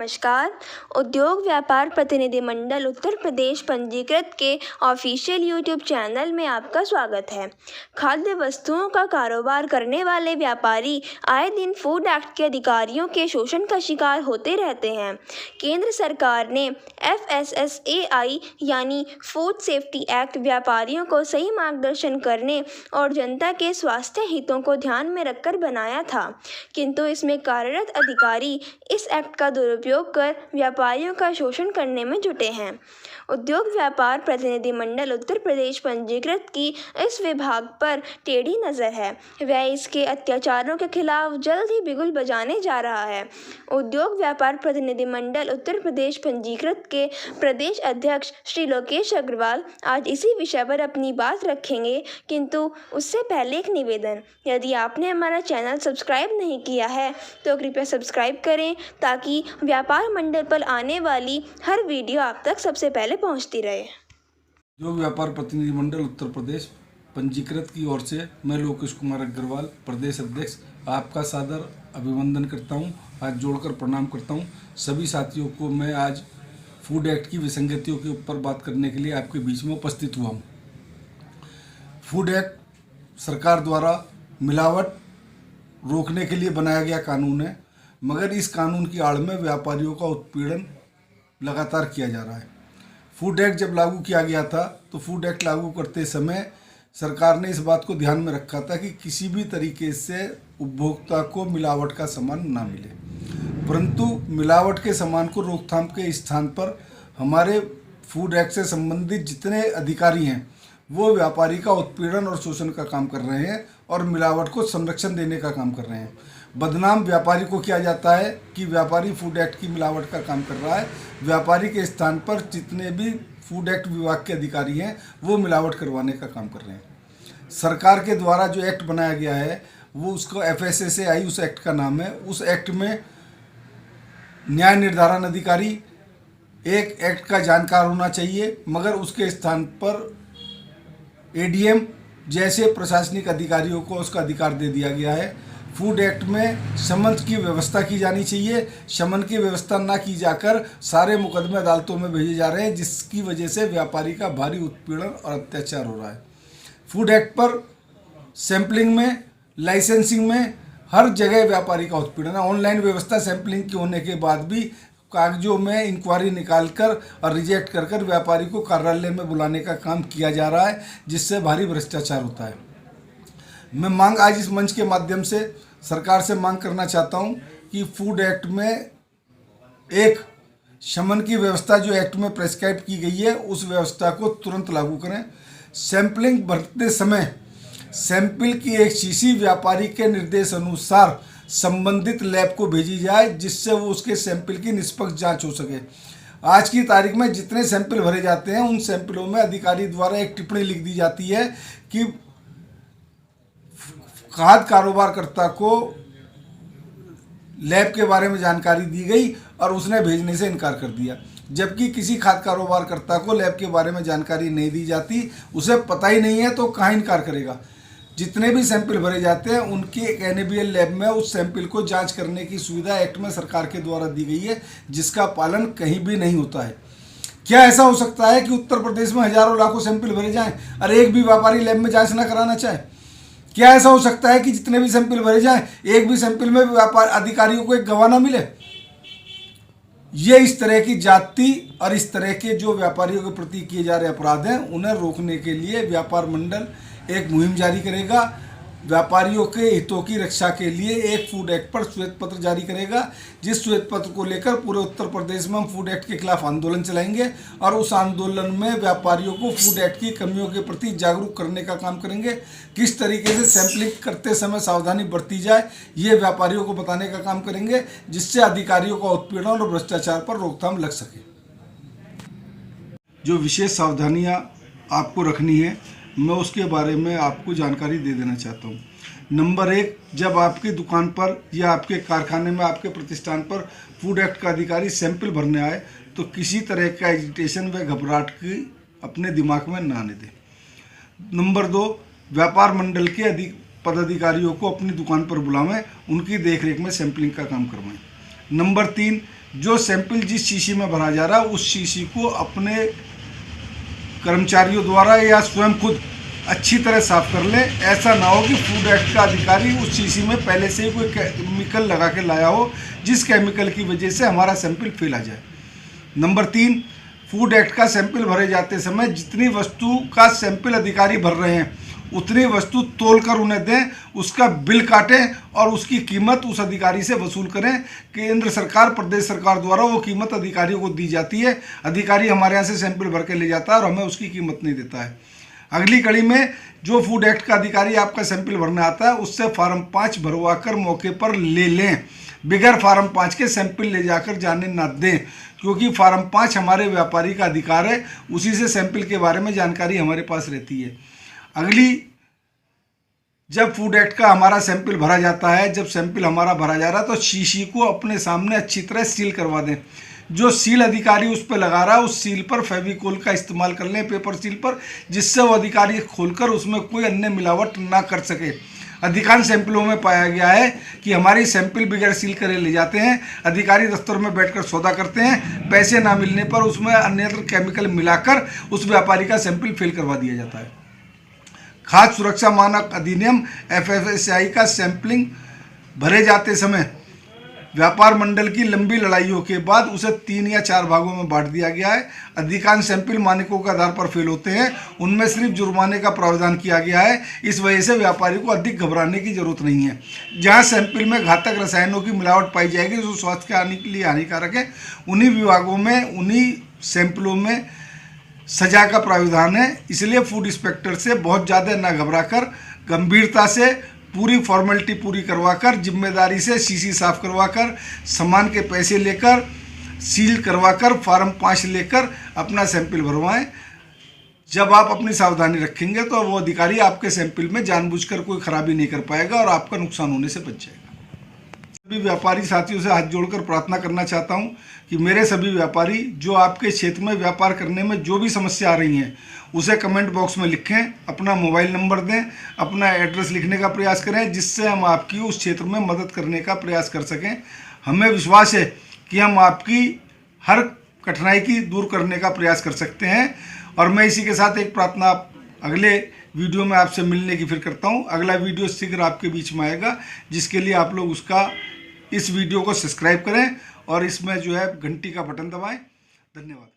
नमस्कार। उद्योग व्यापार प्रतिनिधिमंडल उत्तर प्रदेश पंजीकृत के ऑफिशियल यूट्यूब चैनल में आपका स्वागत है। खाद्य वस्तुओं का कारोबार करने वाले व्यापारी आए दिन फूड एक्ट के अधिकारियों के शोषण का शिकार होते रहते हैं। केंद्र सरकार ने FSSAI यानी फूड सेफ्टी एक्ट व्यापारियों को सही मार्गदर्शन करने और जनता के स्वास्थ्य हितों को ध्यान में रखकर बनाया था, किंतु इसमें कार्यरत अधिकारी इस एक्ट का दुरुपयोग कर व्यापारियों का शोषण करने में जुटे हैं। उद्योग व्यापार प्रतिनिधिमंडल उत्तर प्रदेश पंजीकृत की इस विभाग पर टेढ़ी नज़र है। वह इसके अत्याचारों के खिलाफ जल्द ही बिगुल बजाने जा रहा है। उद्योग व्यापार प्रतिनिधिमंडल उत्तर प्रदेश पंजीकृत के प्रदेश अध्यक्ष श्री लोकेश अग्रवाल आज इसी विषय पर अपनी बात रखेंगे, किंतु उससे पहले एक निवेदन। यदि आपने हमारा चैनल सब्सक्राइब नहीं किया है तो कृपया सब्सक्राइब करें ताकि व्यापार मंडल पर आने वाली हर वीडियो आप तक सबसे पहले पहुंचती रहे। उद्योग व्यापार प्रतिनिधिमंडल उत्तर प्रदेश पंजीकृत की ओर से मैं लोकेश कुमार अग्रवाल प्रदेश अध्यक्ष आपका सादर अभिवंदन करता हूं, हाथ जोड़कर प्रणाम करता हूं। सभी साथियों को मैं आज फूड एक्ट की विसंगतियों के ऊपर बात करने के लिए आपके बीच में उपस्थित हुआ हूं। फूड एक्ट सरकार द्वारा मिलावट रोकने के लिए बनाया गया कानून है, मगर इस कानून की आड़ में व्यापारियों का उत्पीड़न लगातार किया जा रहा है। फूड एक्ट जब लागू किया गया था तो फूड एक्ट लागू करते समय सरकार ने इस बात को ध्यान में रखा था कि किसी भी तरीके से उपभोक्ता को मिलावट का सामान ना मिले, परंतु मिलावट के सामान को रोकथाम के स्थान पर हमारे फूड एक्ट से संबंधित जितने अधिकारी हैं वो व्यापारी का उत्पीड़न और शोषण का काम कर रहे हैं और मिलावट को संरक्षण देने का काम कर रहे हैं। बदनाम व्यापारी को किया जाता है कि व्यापारी फूड एक्ट की मिलावट का काम कर रहा है। व्यापारी के स्थान पर जितने भी फूड एक्ट विभाग के अधिकारी हैं वो मिलावट करवाने का काम कर रहे हैं। सरकार के द्वारा जो एक्ट बनाया गया है वो उसको FSSAI उस एक्ट का नाम है। उस एक्ट में न्याय निर्धारण अधिकारी एक एक्ट का जानकार होना चाहिए, मगर उसके स्थान पर ADM जैसे प्रशासनिक अधिकारियों को उसका अधिकार दे दिया गया है। फूड एक्ट में समन की व्यवस्था की जानी चाहिए। समन की व्यवस्था ना की जाकर सारे मुकदमे अदालतों में भेजे जा रहे हैं, जिसकी वजह से व्यापारी का भारी उत्पीड़न और अत्याचार हो रहा है। फूड एक्ट पर सैंपलिंग में, लाइसेंसिंग में हर जगह व्यापारी का उत्पीड़न है। ऑनलाइन व्यवस्था सैंपलिंग के होने के बाद भी कागजों में इंक्वायरी निकालकर और रिजेक्ट कर कर व्यापारी को कार्यालय में बुलाने का काम किया जा रहा है, जिससे भारी भ्रष्टाचार होता है। मैं आज इस मंच के माध्यम से सरकार से मांग करना चाहता हूं कि फूड एक्ट में एक शमन की व्यवस्था जो एक्ट में प्रेस्क्राइब की गई है उस व्यवस्था को तुरंत लागू करें। सैंपलिंग भरते समय सैंपल की एक शीशी व्यापारी के निर्देश अनुसार संबंधित लैब को भेजी जाए, जिससे वो उसके सैंपल की निष्पक्ष जांच हो सके। आज की तारीख में जितने सैंपल भरे जाते हैं उन सैंपलों में अधिकारी द्वारा एक टिप्पणी लिख दी जाती है कि खाद्य कारोबारकर्ता को लैब के बारे में जानकारी दी गई और उसने भेजने से इनकार कर दिया, जबकि किसी खाद्य कारोबारकर्ता को लैब के बारे में जानकारी नहीं दी जाती, उसे पता ही नहीं है तो कहाँ इनकार करेगा। जितने भी सैंपल भरे जाते हैं उनकी एक NABL लैब में उस सैंपल को जांच करने की सुविधा एक्ट में सरकार के द्वारा दी गई है, जिसका पालन कहीं भी नहीं होता है। क्या ऐसा हो सकता है कि उत्तर प्रदेश में हजारों लाखों सैंपल भरे जाएं और एक भी व्यापारी लैब में जांच न कराना चाहे? क्या ऐसा हो सकता है कि जितने भी सैंपल भरे जाएं एक भी सैंपल में व्यापार अधिकारियों को एक गवाह न मिले? ये इस तरह की जाति और इस तरह के जो व्यापारियों के प्रति किए जा रहे अपराध हैं उन्हें रोकने के लिए व्यापार मंडल एक मुहिम जारी करेगा। व्यापारियों के हितों की रक्षा के लिए एक फूड एक्ट पर श्वेत पत्र जारी करेगा, जिस श्वेत पत्र को लेकर पूरे उत्तर प्रदेश में हम फूड एक्ट के खिलाफ आंदोलन चलाएंगे और उस आंदोलन में व्यापारियों को फूड एक्ट की कमियों के प्रति जागरूक करने का काम करेंगे। किस तरीके से सैंपलिंग करते समय सावधानी बरती जाए ये व्यापारियों को बताने का काम करेंगे, जिससे अधिकारियों का उत्पीड़न और भ्रष्टाचार पर रोकथाम लग सके। जो विशेष सावधानियां आपको रखनी है मैं उसके बारे में आपको जानकारी दे देना चाहता हूँ। नंबर 1, जब आपकी दुकान पर या आपके कारखाने में, आपके प्रतिष्ठान पर फूड एक्ट का अधिकारी सैंपल भरने आए तो किसी तरह का एजिटेशन व घबराहट की अपने दिमाग में ना आने दें। नंबर 2, व्यापार मंडल के पदाधिकारियों को अपनी दुकान पर बुलावें, उनकी देखरेख में सैंपलिंग का काम करवाएं। नंबर 3, जो सैंपल जिस शीशी में भरा जा रहा है उस शीशी को अपने कर्मचारियों द्वारा या स्वयं खुद अच्छी तरह साफ कर लें। ऐसा ना हो कि फूड एक्ट का अधिकारी उस शीशी में पहले से ही कोई केमिकल लगा के लाया हो, जिस केमिकल की वजह से हमारा सैंपल फेल आ जाए। नंबर 3, फूड एक्ट का सैंपल भरे जाते समय जितनी वस्तु का सैंपल अधिकारी भर रहे हैं उतनी वस्तु तोलकर उन्हें दें, उसका बिल काटें और उसकी कीमत उस अधिकारी से वसूल करें। केंद्र सरकार, प्रदेश सरकार द्वारा वो कीमत अधिकारियों को दी जाती है। अधिकारी हमारे यहाँ से सैंपल भर के ले जाता है और हमें उसकी कीमत नहीं देता है। अगली कड़ी में जो फूड एक्ट का अधिकारी आपका सैंपल भरने आता है उससे फार्म 5 भरवा कर मौके पर ले लें। बिगैर फार्म 5 के सैंपल ले जाकर जाने ना दें, क्योंकि फार्म 5 हमारे व्यापारी का अधिकार है, उसी से सैंपल के बारे में जानकारी हमारे पास रहती है। अगली, जब फूड एक्ट का हमारा सैंपल भरा जाता है, जब सैंपल हमारा भरा जा रहा है तो शीशी को अपने सामने अच्छी तरह सील करवा दें। जो सील अधिकारी उस पर लगा रहा है उस सील पर फेविकोल का इस्तेमाल कर लें, पेपर सील पर, जिससे वो अधिकारी खोलकर उसमें कोई अन्य मिलावट ना कर सके। अधिकांश सैंपलों में पाया गया है कि हमारी सैंपल बगैर सील करे ले जाते हैं, अधिकारी दफ्तर में बैठकर सौदा करते हैं, पैसे ना मिलने पर उसमें अन्यत्र केमिकल मिलाकर उस व्यापारी का सैंपल फेल करवा दिया जाता है। खाद्य सुरक्षा मानक अधिनियम FSSAI का सैंपलिंग भरे जाते समय व्यापार मंडल की लंबी लड़ाइयों के बाद उसे 3 या 4 भागों में बांट दिया गया है। अधिकांश सैंपल मानकों के आधार पर फेल होते हैं, उनमें सिर्फ जुर्माने का प्रावधान किया गया है। इस वजह से व्यापारी को अधिक घबराने की जरूरत नहीं है। जहां सैंपल में घातक रसायनों की मिलावट पाई जाएगी जो स्वास्थ्य के लिए हानिकारक है, उन्हीं विभागों में, उन्हीं सैंपलों में सजा का प्रावधान है। इसलिए फूड इंस्पेक्टर से बहुत ज़्यादा ना घबराकर, गंभीरता से पूरी फॉर्मेलिटी पूरी करवाकर, जिम्मेदारी से शीशी साफ करवाकर, सामान के पैसे लेकर, सील करवाकर, फार्म 5 लेकर अपना सैंपल भरवाएं। जब आप अपनी सावधानी रखेंगे तो वो अधिकारी आपके सैंपल में जानबूझकर कोई खराबी नहीं कर पाएगा और आपका नुकसान होने से बच जाएगा। सभी व्यापारी साथियों से हाथ जोड़कर प्रार्थना करना चाहता हूं कि मेरे सभी व्यापारी जो आपके क्षेत्र में व्यापार करने में जो भी समस्या आ रही हैं उसे कमेंट बॉक्स में लिखें, अपना मोबाइल नंबर दें, अपना एड्रेस लिखने का प्रयास करें, जिससे हम आपकी उस क्षेत्र में मदद करने का प्रयास कर सकें। हमें विश्वास है कि हम आपकी हर कठिनाई की दूर करने का प्रयास कर सकते हैं। और मैं इसी के साथ एक प्रार्थना अगले वीडियो में आपसे मिलने की फिर करता हूं। अगला वीडियो शीघ्र आपके बीच में आएगा, जिसके लिए आप लोग इस वीडियो को सब्सक्राइब करें और इसमें जो है घंटी का बटन दबाएं। धन्यवाद।